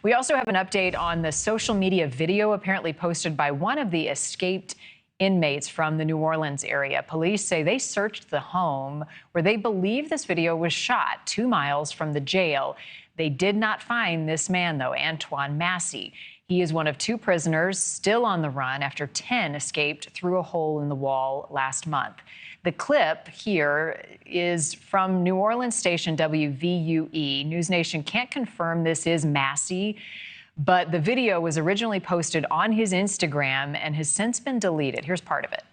We also have an update on the social media video apparently posted by one of the escaped inmates from the New Orleans area. Police say they searched the home where they believe this video was shot 2 miles from the jail. They did not find this man, though, Antoine Massey. He is one of 2 prisoners still on the run after 10 escaped through a hole in the wall last month. The clip here is from New Orleans station WVUE. NewsNation can't confirm this is Massey, but the video was originally posted on his Instagram and has since been deleted. Here's part of it.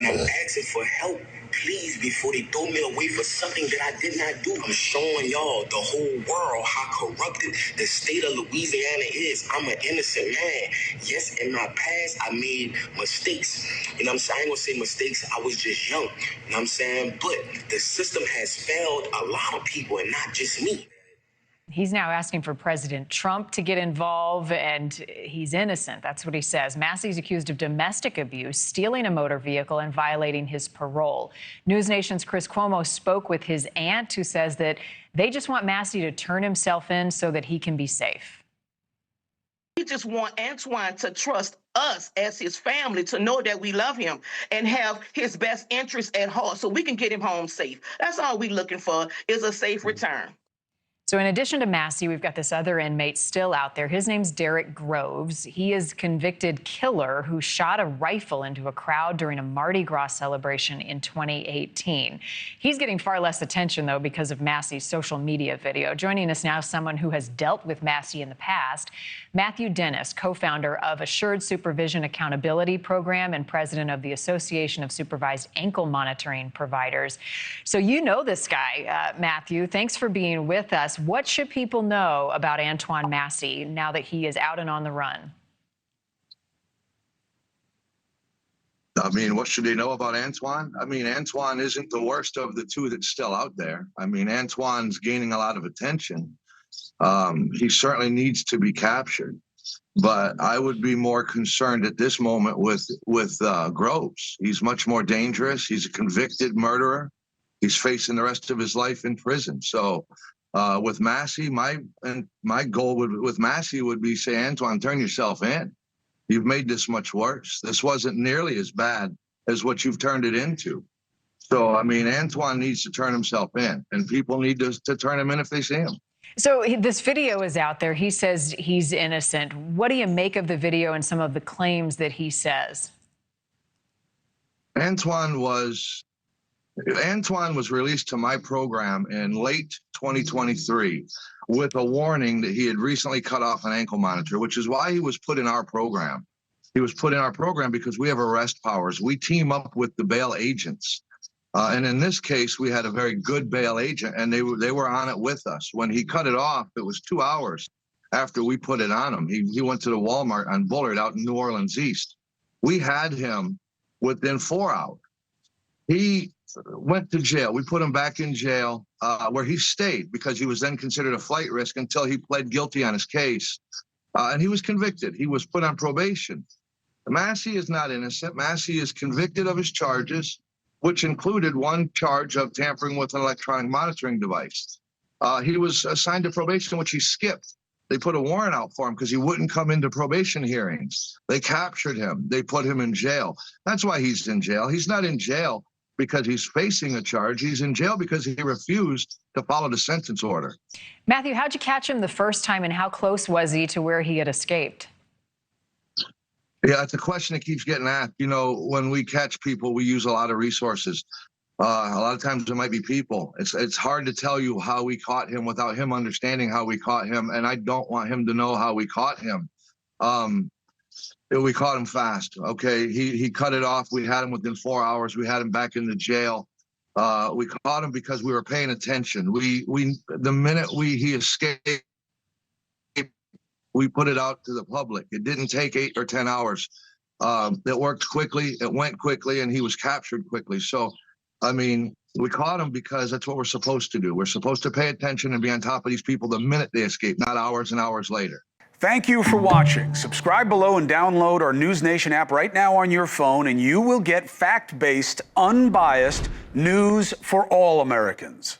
I'm asking for help, please, before they throw me away for something that I did not do. I'm showing y'all, the whole world, how corrupted the state of Louisiana is. I'm an innocent man. Yes, in my past, I made mistakes. You know what I'm saying? I ain't gonna say mistakes. I was just young. You know what I'm saying? But the system has failed a lot of people and not just me. He's now asking for President Trump to get involved, and he's innocent. That's what he says. Massey's accused of domestic abuse, stealing a motor vehicle, and violating his parole. NewsNation's Chris Cuomo spoke with his aunt, who says that they just want Massey to turn himself in so that he can be safe. We just want Antoine to trust us as his family, to know that we love him and have his best interests at heart so we can get him home safe. That's all we're looking for, is a safe return. So in addition to Massey, we've got this other inmate still out there. His name's Derek Groves. He is a convicted killer who shot a rifle into a crowd during a Mardi Gras celebration in 2018. He's getting far less attention, though, because of Massey's social media video. Joining us now, someone who has dealt with Massey in the past, Matthew Dennis, co-founder of Assured Supervision Accountability Program and president of the Association of Supervised Ankle Monitoring Providers. So you know this guy, Matthew. Thanks for being with us. What should people know about Antoine Massey now that he is out and on the run? I mean, what should they know about Antoine? I mean, Antoine isn't the worst of the 2 that's still out there. I mean, Antoine's gaining a lot of attention. He certainly needs to be captured. But I would be more concerned at this moment with Groves. He's much more dangerous. He's a convicted murderer. He's facing the rest of his life in prison. So with Massey, my goal with Massey would be, say, Antoine, turn yourself in. You've made this much worse. This wasn't nearly as bad as what you've turned it into. So, I mean, Antoine needs to turn himself in, and people need to turn him in if they see him. So this video is out there. He says he's innocent. What do you make of the video and some of the claims that he says? Antoine was released to my program in late 2023 with a warning that he had recently cut off an ankle monitor, which is why he was put in our program. He was put in our program because we have arrest powers. We team up with the bail agents. And in this case, we had a very good bail agent, and they were on it with us. When he cut it off, it was 2 hours after we put it on him. He went to the Walmart on Bullard out in New Orleans East. We had him within 4 hours. He went to jail. We put him back in jail where he stayed because he was then considered a flight risk until he pled guilty on his case. And he was convicted. He was put on probation. Massey is not innocent. Massey is convicted of his charges, which included 1 charge of tampering with an electronic monitoring device. He was assigned to probation, which he skipped. They put a warrant out for him because he wouldn't come into probation hearings. They captured him. They put him in jail. That's why he's in jail. He's not in jail because he's facing a charge. He's in jail because he refused to follow the sentence order. Matthew, how'd you catch him the first time, and how close was he to where he had escaped? Yeah, it's a question that keeps getting asked. You know, when we catch people, we use a lot of resources. A lot of times it might be people. It's hard to tell you how we caught him without him understanding how we caught him, and I don't want him to know how we caught him. We caught him fast. Okay, he cut it off. We had him within 4 hours. We had him back in the jail. We caught him because we were paying attention. The minute he escaped, we put it out to the public. It didn't take 8 or 10 hours. It worked quickly. It went quickly, and he was captured quickly. So, I mean, we caught him because that's what we're supposed to do. We're supposed to pay attention and be on top of these people the minute they escape, not hours and hours later. Thank you for watching. Subscribe below and download our NewsNation app right now on your phone, and you will get fact-based, unbiased news for all Americans.